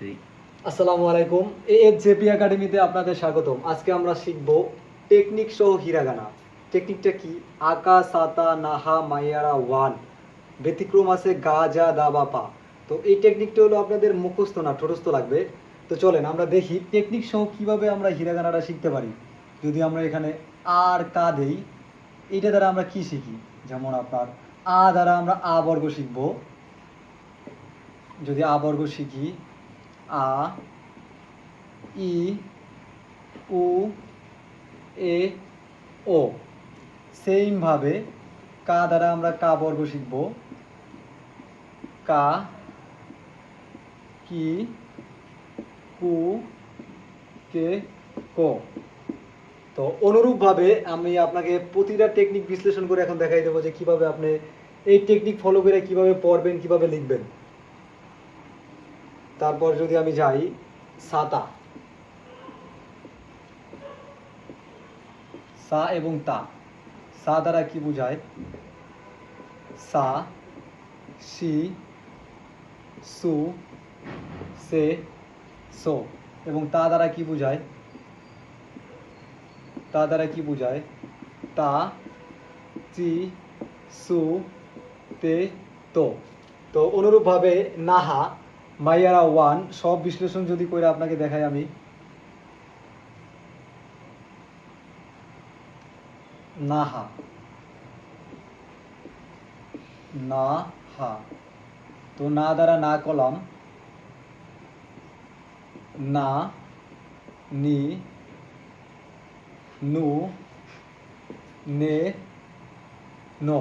তুই আসসালামু আলাইকুম। এএফজেপি একাডেমিতে আপনাদের স্বাগতম। আজকে আমরা শিখব টেকনিক সহ হিরাগানা। টেকনিকটা কি? আকা সাতা নাহা মাইয়ারা ওয়ান, ব্যতিক্রম আছে গা যা দা বা পা। তো এই টেকনিকটা হলো আপনাদের মুখস্থ না ঠোঁটস্থ লাগবে। তো চলেন আমরা দেখি টেকনিক সহ কিভাবে আমরা হিরাগানাটা শিখতে পারি। যদি আমরা এখানে আর কা দেই, এইটা দ্বারা আমরা কি শিখি? যেমন আপনার আ দ্বারা আমরা আ বর্গ শিখব। যদি আ বর্গ শিখি, আ ই উ এ ও। সেইমভাবে কা দ্বারা আমরা কা বর্গ শিখব। কা কি কু কে কো। তো অনুরূপভাবে আমি আপনাকে প্রতিটা টেকনিক বিশ্লেষণ করে এখন দেখাই দেবো যে কিভাবে আপনি এই টেকনিক ফলো করে কিভাবে পড়বেন, কিভাবে লিখবেন। তারপর যদি আমি যাই সাতা, সা এবং তা। সা দ্বারা কি বোঝায়? সা, সি, সু, সে, সো। এবং তা দ্বারা কি বোঝায়? তা দ্বারা কি বোঝায়? তা, চি, সু, তে, তো। তো অনুরূপভাবে নাহা মাইয়ারা ওয়ান সব বিশ্লেষণ যদি করে আপনাকে দেখাই আমি। নাহা, না হা। তো না দ্বারা না কলাম, না, নি, নু, নে, নো।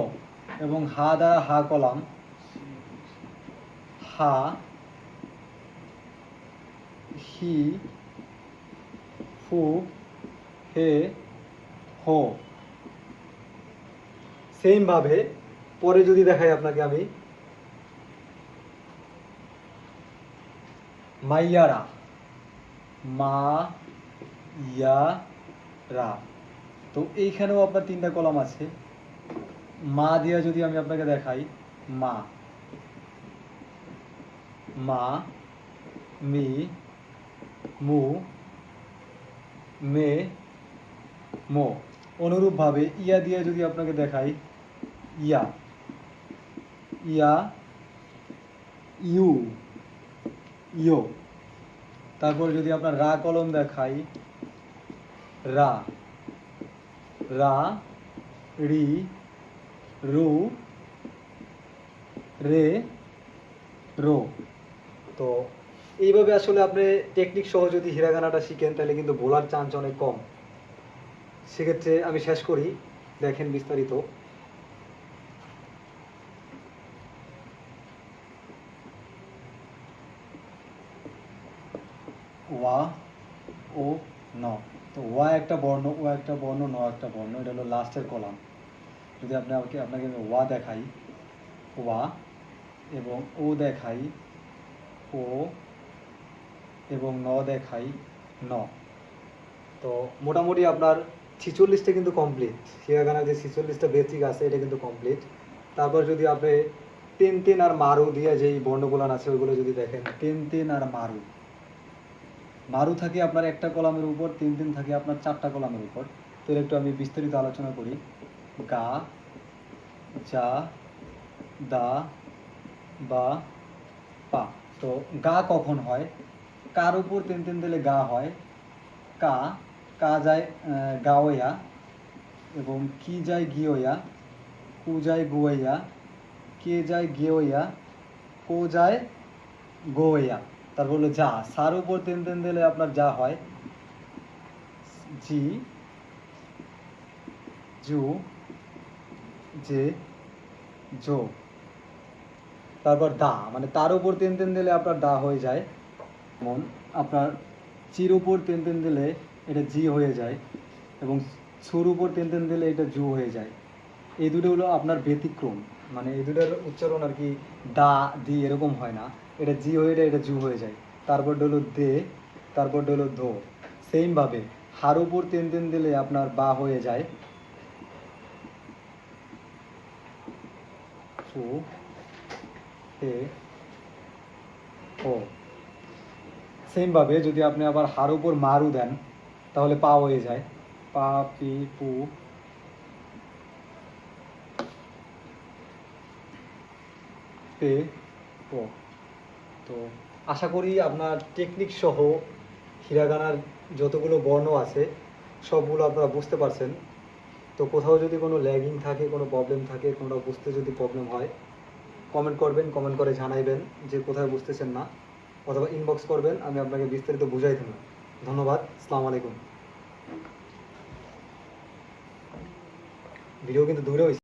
এবং হা দ্বারা হা কলাম, হা, হি, হু, হে, হো। সেমভাবে পরে যদি দেখাই আপনাকে আমি, মাইয়ারা, মা ইয়া রা। তো এইখানেও আপনার তিনটা কলাম আছে। মা দিয়া যদি আমি আপনাকে দেখাই, মা, মা, মি, মু, মে, মো। অনুরূপভাবে ইয়া দিয়ে যদি আপনাকে দেখাই, ইয়া, ইয়া, ইউ, ইয়ো। তারপর যদি আপনার রা কলম দেখাই, রা, রা, রি, রু, রে, রো। তো এইভাবে আসলে আপনি টেকনিক সহ যদি হিরাগানাটা শিখেন তাহলে কিন্তু ভোলার চান্স অনেক কম। সেক্ষেত্রে আমি শেষ করি, দেখেন বিস্তারিত। ওয়া ও ন। তো ওয়া একটা বর্ণ, ও একটা বর্ণ, ন একটা বর্ণ। এটা হলো লাস্টের কলাম। যদি আপনাকে আমি ওয়া দেখাই, ওয়া, এবং ও দেখাই, ও, এবং ন দেখাই, ন। তো মোটামুটি আপনার 46টা কিন্তু কমপ্লিট। হিরাগানার যে 46টা বেসিক আছে এটা কিন্তু কমপ্লিট। তারপর যদি আপনি তেন তেন আর মারু দিয়ে যেই বর্ণগুলান আছে ওইগুলো যদি দেখেন, তেন তেন আর মারু। মারু থাকে আপনার একটা কলামের উপর, তিন তিন থাকে আপনার চারটা কলামের উপর। তো এর একটু আমি বিস্তারিত আলোচনা করি। গা, যা, দা, বা, পা। তো গা কখন হয়? কার উপর তিন তিন দিলে গা হয়। কা, কা যায় গাওয়া, এবং কি যায় গিওয়া, কু যায় গুয়াইয়া, কে যায় গেওয়া, কো যায় গোয়া। তারপর হলো যা, সার উপর তিন তিন দিলে আপনার যা হয়। জি, জু, জে, জো। তারপর দা, মানে তার উপর তিন তিন দিলে আপনার দা হয়ে যায়। যেমন আপনার চির উপর তিন তিন দিলে এটা জি হয়ে যায়, এবং সুর উপর তিন তিন দিলে এটা জু হয়ে যায়। এই দুটো হলো আপনার ব্যতিক্রম, মানে এই দুটোর উচ্চারণ আর কি দা দি এরকম হয় না। এটা জি হয়ে যায়, এটা জু হয়ে যায়। তারপর হলো দে, তারপর হলো ধো। সেমভাবে হার উপর তিন তিন দিলে আপনার বা হয়ে যায়, ফু, হে, হো। সেমভাবে যদি আপনি আবার হার উপর মারু দেন তাহলে পা হয়ে যায়, পা পি পু পে প। তো আশা করি আপনার টেকনিক সহ হিরাগানার যতগুলো বর্ণ আছে সবগুলো আপনারা বুঝতে পারছেন। তো কোথাও যদি কোনো ল্যাগিং থাকে, কোনো প্রবলেম থাকে, কোনোটা বুঝতে যদি প্রবলেম হয়, কমেন্ট করবেন, কমেন্ট করে জানাইবেন যে কোথায় বুঝতেছেন না, অথবা ইনবক্স করবেন, আমি আপনাকে বিস্তারিত বুঝাই দেব। ধন্যবাদ। আসসালামু আলাইকুম। ভিডিও কিন্তু দূরে হয়েছে।